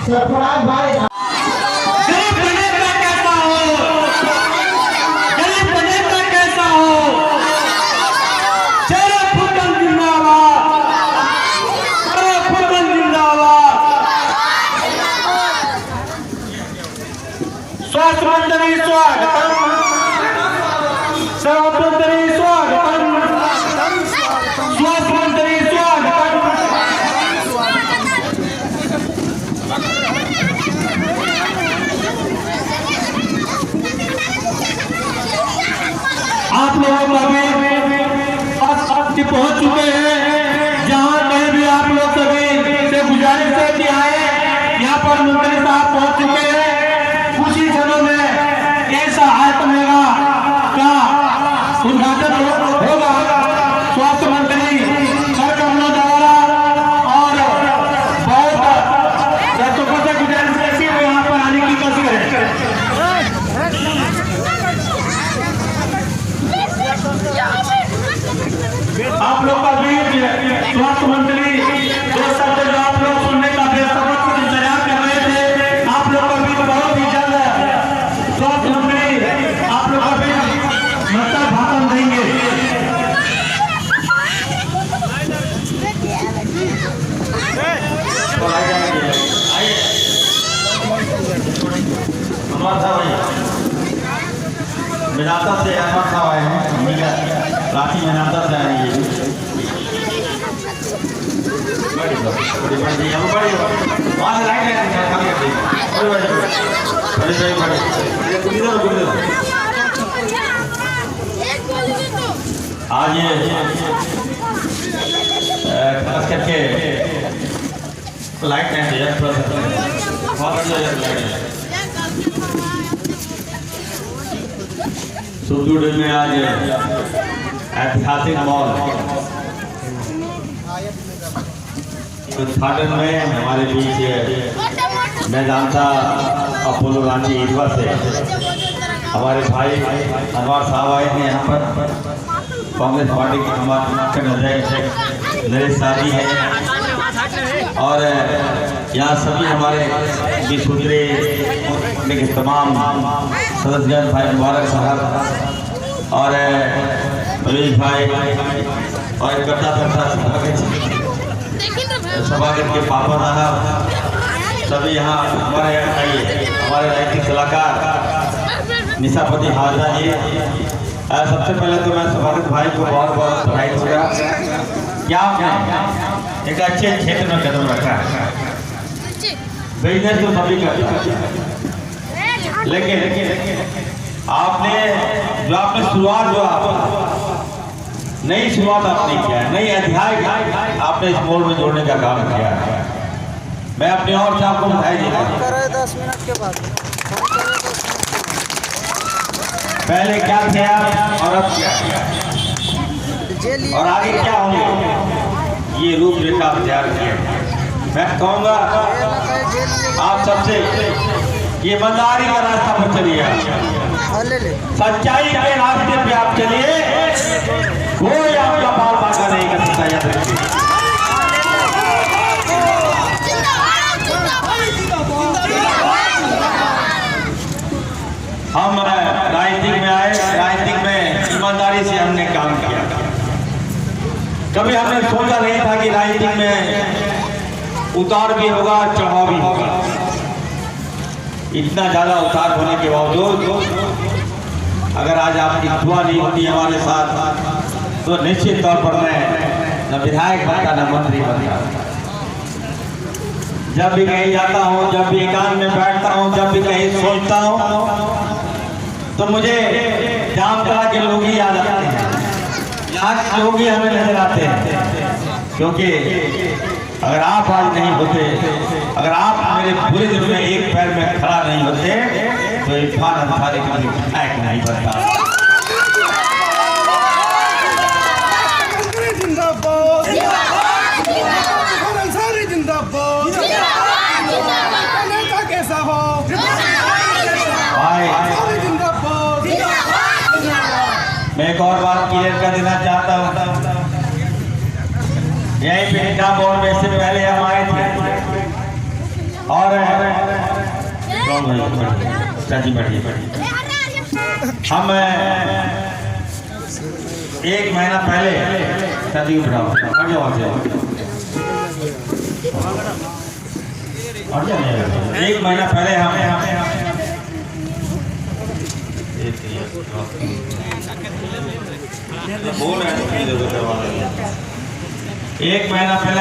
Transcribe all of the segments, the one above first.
सरफराज भाई स्वास्थ्य मंत्री स्वागतम, स्वास्थ्य मंत्री स्वागतम, स्वास्थ्य मंत्री स्वागतम। आप लोग अभी पहुंच चुके हैं जहां कहीं भी आप लोग सभी से गुजारिश है कि आए। यहाँ पर मंत्री साहब पहुंच चुके हैं। कुछ ही क्षणों में ऐसा आइटम का उद्घाटन होगा। स्वास्थ्य मंत्री सर कमलों द्वारा और बहुत दर्शकों से गुजारिश करती है यहाँ पर आने की कोशिश करें। आप लोग का बीच स्वास्थ्य मंत्री जो शब्द जो आप लोग सुनने का बेसब्री से इंतजार कर रहे थे, आप लोग का बीच बहुत ही जल्द स्वास्थ्य मंत्री आप लोग का बीच मतलब भाषण देंगे। मेनाता से अहमद साहब आए हैं, रांची मेनाता से आए हैं। आज ये खास करके लाइट नहीं है, सुदूर में आज ऐतिहासिक मॉल उद्घाटन में हमारे बीच मैं जानता अपोलो रांची ईदवा से हमारे भाई अनवर साहब आए थे। यहाँ पर कांग्रेस पार्टी के हमारे अध्यक्ष नरेश साहब है और यहाँ सभी हमारे विशुद्रे के तमाम सदस्यगण, भाई मुबारक साहब और रवीश भाई और करता सभागत के पापा साहब सभी यहाँ हमारे आइए। हमारे राजनीतिक सलाहकार निशापति हाजरा जी, सबसे पहले तो मैं सभागत भाई को बहुत बहुत बधाई दूंगा। क्या आपने एक अच्छे क्षेत्र में कदम रखा है। बिजनेस तो सभी का, लेकिन आपने जो आपने शुरुआत नई शुरुआत आपने किया है, नई अध्याय आपने इस मोड़ में जोड़ने का काम किया है। मैं अपने और से आपको बधाई देता हूं। 10 मिनट के बाद पहले क्या थे आप और अब क्या और आगे क्या होंगे, ये रूपरेखा तैयार किया। मैं कहूँगा आप सबसे ये ईमानदारी का रास्ता पर चलिए, सच्चाई के रास्ते पे आप चलिए, कोई आपका बाल बांका नहीं कर सकता, याद रखिए। हम राजनीतिक में आए, राजनीतिक में ईमानदारी से हमने काम किया। कभी हमने सोचा नहीं था कि राजनीतिक में उतार भी होगा, चढ़ाव भी होगा। इतना ज्यादा उतार होने के बावजूद अगर आज आपकी दुआ नहीं होती हमारे साथ, तो निश्चित तौर पर मैं न विधायक बनता न मंत्री बनता। जब भी कहीं जाता हूँ, जब भी एकांत में बैठता हूँ, जब भी कहीं सोचता हूँ, तो मुझे जामतला के लोग ही याद आते हैं, यहाँ के लोग ही हमें नजर आते हैं। क्योंकि अगर आप आज नहीं होते, अगर आप मेरे पूरे दिन में एक पैर में खड़ा नहीं होते, तो इरफान अंसारी का विधायक नहीं बनता। मैं एक और बात क्लियर कर देना चाहता हूँ, यहीं पे हिटा बोर्ड में से पहले हम आए थे और हम 1 महीना पहले एक महीना पहले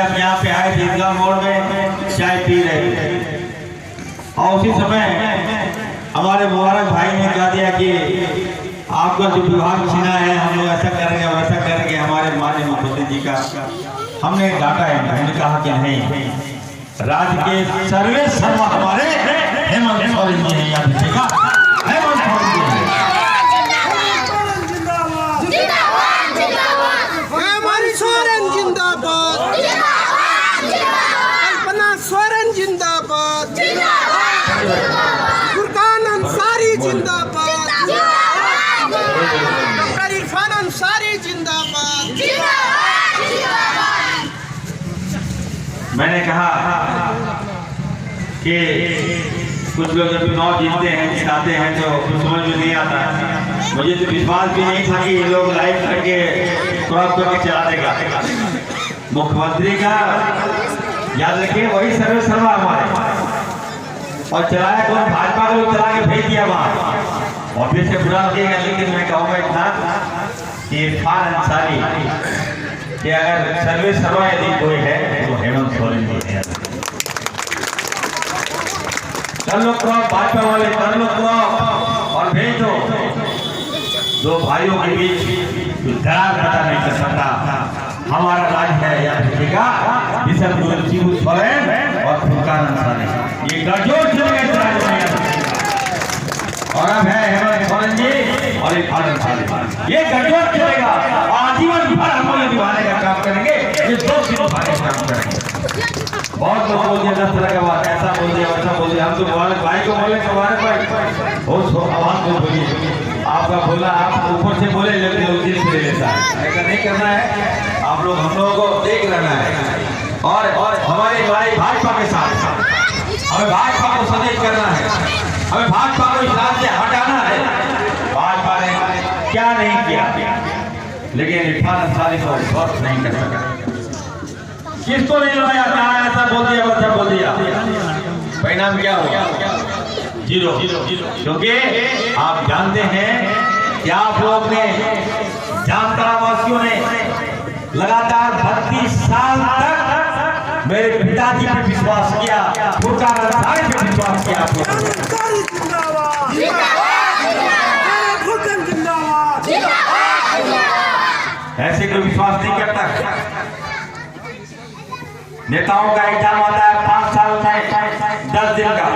हम यहाँ पे आए थे ईदगाह मोड़ में चाय पी रहे थे और उसी समय हमारे मुबारक भाई ने कह दिया कि आपका जो विभाग छीना है हम लोग ऐसा करेंगे वैसा करेंगे हमारे माननीय मुख्यमंत्री जी का। हमने डांटा है, हमने कहा कि नहीं, राज्य के सर्वे सर्वा हमारे हेमंत सोरेन जी हैं, याद रखिएगा हेमंत सोरेन जी हैं। हेमंत सोरेन जिंदाबाद, कल्पना सोरेन जिंदाबाद, फुरकान अंसारी जिंदाबाद, डॉक्टर इरफान अंसारी जिंदाबाद। मैंने कहा कि कुछ लोग जब चुनाव जीतते हैं जिताते हैं तो समझ में नहीं आता। मुझे तो विश्वास भी नहीं था कि ये लोग लाइव करके क्रॉप करके चला देगा। मुख्यमंत्री का याद रखिए वही सर्वे सर्वा हमारे, और चलाया कौन? भाजपा को चला के भेज दिया वहाँ। ऑफिस से बुरा लगेगा, लेकिन मैं कहूँगा इतना कि इरफान अंसारी कि अगर सर्वे सर्वा यदि कोई है तो हेमंत सोरेन जी है। कर लो क्रॉप, भाजपा वाले कर लो क्रॉप और भेज दो। दो भाइयों के बीच दरार पता नहीं कर सकता। हमारा राज है, याद रखिएगा, शिबू सोरेन और फुरकान अंसारी, ये गठजोड़ चलेगा इस राज्य में। और अब है हेमंत सोरेन जी और इरफान अंसारी, ये गठजोड़ चलेगा। आजीवन भर हम लोग निभाने का काम करेंगे, ये 2 चीज निभाने का काम करेंगे। बहुत लोग बोल दिया 10 तरह का बात, ऐसा बोल दिया वैसा बोल दिया। हम तो मुबारक भाई को बोले मुबारक भाई बहुत आवाज को बोलिए, आपका बोला आप ऊपर से बोले लेकिन उसी से ले लेता है। ऐसा नहीं करना है, आप लोग हम लोगों को देख रहना है। और हमारी लड़ाई भाजपा के साथ, हमें भाजपा को सचेत करना है, हमें भाजपा को इस राज्य से हटाना है। भाजपा ने क्या नहीं किया, लेकिन इरफान अंसारी को गौर नहीं कर सका। किसको नहीं लगाया, कहा ऐसा बोल दिया वैसा बोल दिया, परिणाम क्या हुआ? 0। क्योंकि आप जानते हैं कि आप लोग ने, जामताड़ा वासियों ने लगातार 32 साल तक मेरे पिताजी पे विश्वास किया, फुरकान अंसारी पे विश्वास किया। आप लोग ऐसे कोई विश्वास नहीं करता। नेताओं का एग्जाम आता है 5 साल में 10 दिन का,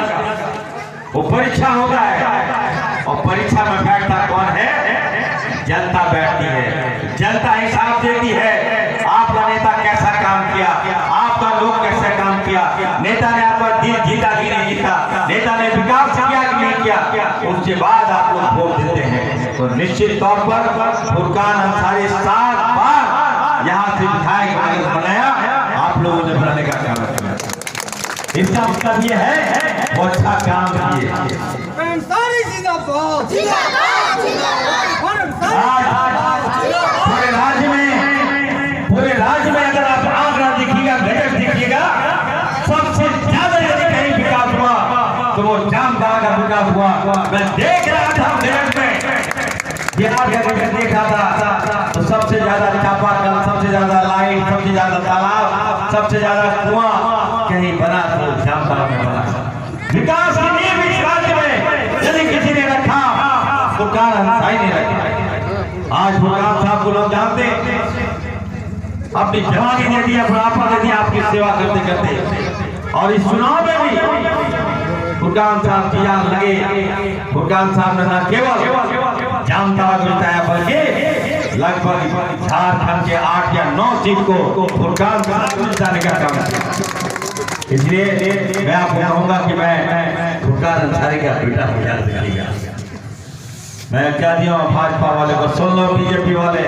वो परीक्षा होता है और परीक्षा में बैठता कौन है? जनता बैठती है, जनता हिसाब देती है आपका नेता कैसा काम किया, आपका लोग कैसे काम किया, नेता ने आपका दिल जीता कि नहीं जीता, नेता ने विकास किया कि नहीं किया, उसके बाद आप लोग वोट देते हैं। तो निश्चित तौर पर फुरकान अंसारी 7 बार यहाँ से विधायक बनाया, आप लोगों ने बनाने का काम किया। इसका मतलब ये है वो अच्छा काम किए। पूरे राज्य में अगर आप आंकड़ा देखिएगा, घटक देखिएगा, सबसे ज्यादा यदि कहीं विकास हुआ तो वो जामताड़ा का विकास हुआ। मैं देख रहा था घटक में, बिहार का घटक देख रहा था, तो सबसे ज्यादा चापाकल, सबसे ज्यादा लाइट, सबसे ज्यादा तालाब, सबसे ज्यादा कुआं कहीं बना तो जामताड़ा में बना। विकास की नींव इस राज्य में यदि किसी ने रखा, फुरकान अंसारी ने रखा। आज फुरकान साहब को लोग जानते, अपनी जवानी दे दिया, बुढ़ापा दे दिया आपकी सेवा करते करते। और इस चुनाव में भी फुरकान साहब की जान लगे। फुरकान साहब ने न केवल जामताड़ा को जिताया बल्कि लगभग झारखंड के 8 या 9 सीट को फुरकान साहब को जिताने का काम किया। इसलिए मैं आपको कहूंगा कि मैं फुरकान अंसारी का बेटा हूं, याद रखिएगा। मैं क्या दिया भाजपा वाले को, सुन लो बीजेपी वाले,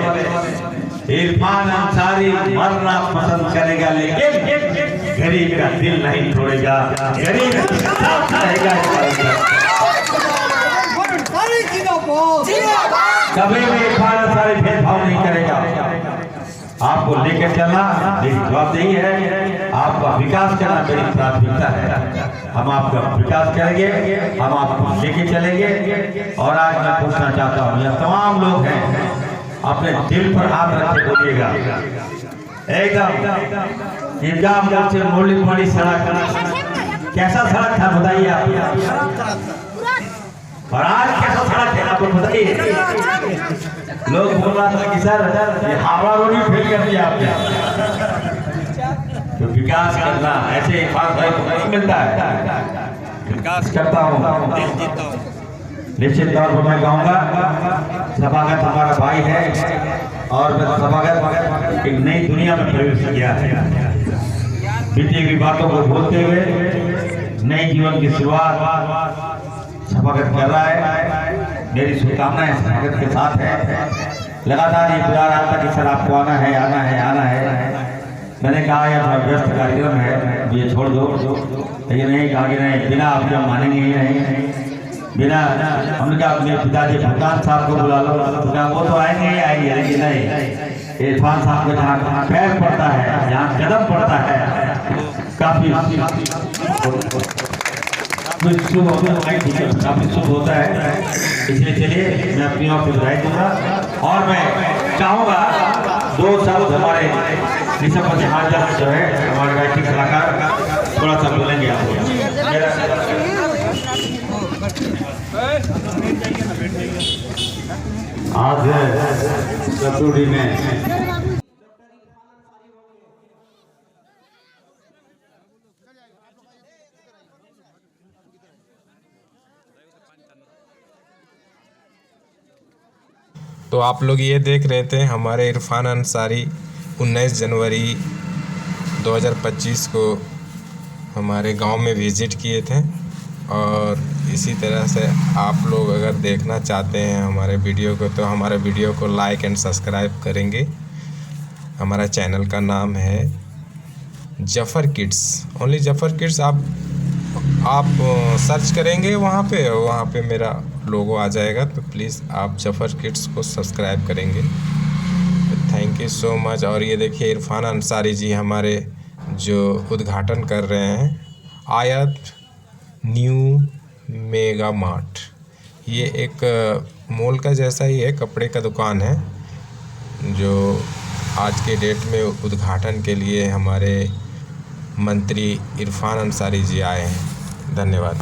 इरफान अंसारी मरना पसंद करेगा लेकिन गरीब का दिल नहीं तोड़ेगा, गरीब कभी भी इरफान अंसारी भेदभाव नहीं करेगा। आपको लेकर चलना मेरी जवाबदेही है, आपका विकास करना मेरी प्राथमिकता है। हम आपका विकास करेंगे, हम आपको लेके चलेंगे। और आज मैं पूछना चाहता हूँ, यह तमाम लोग हैं, अपने दिल पर हाथ रख के बोलिएगा, एकदम ईदगाह मोड़ से मोली पड़ी सड़क कैसा सड़क था बताइए आप, और आज कैसा सड़क है आपको बताइए। लोग बोल रहा था कि सर ये हावड़ा रोड भी फेल कर दिया आपने। तो विकास करना ऐसे इरफान भाई को नहीं मिलता है। विकास करता हूँ, निश्चित तौर पर मैं कहूँगा सभागत हमारा भाई है और मैं सभागत एक नई दुनिया में प्रवेश किया है। बीती हुई बातों को भूलते हुए नए जीवन की शुरुआत सभागत कर रहा है। मेरी शुभकामनाएं सभागत के साथ है। लगातार ये बुला रहा था कि सर आपको आना है, आना है, आना है। मैंने कहा यह व्यस्त कार्यक्रम है, ये छोड़ दो, लेकिन नहीं आगे नहीं, बिना आपके मानेंगे ही नहीं, बिना हमने कहा अपने पिताजी भुगतान साहब को बुला लो, तो कहा वो तो आएंगे ही आएंगे, लेकिन नहीं, इरफान साहब को जहाँ पैर पड़ता है, जहाँ कदम पड़ता है, काफी काफी शुभ होता है। इसलिए चलिए मैं अपनी ओर से बधाई दूंगा और मैं चाहूँगा दो शब्द हमारे ऋषभ हाजर जो है हमारे गायकी कलाकार थोड़ा सा बोलेंगे आपको। आज कसूरी में तो आप लोग ये देख रहे थे हमारे इरफान अंसारी 19 जनवरी 2025 को हमारे गांव में विज़िट किए थे। और इसी तरह से आप लोग अगर देखना चाहते हैं हमारे वीडियो को, तो हमारे वीडियो को लाइक एंड सब्सक्राइब करेंगे। हमारा चैनल का नाम है Zafar kids, only Zafar kids. आप सर्च करेंगे वहाँ पे मेरा लोगो आ जाएगा, तो प्लीज़ आप जफ़र किड्स को सब्सक्राइब करेंगे। Thank you so much. और ये देखिए इरफान अंसारी जी हमारे जो उद्घाटन कर रहे हैं आयत न्यू मेगा मार्ट। ये एक मॉल का जैसा ही है, कपड़े का दुकान है, जो आज के डेट में उद्घाटन के लिए हमारे मंत्री इरफान अंसारी जी आए हैं। धन्यवाद।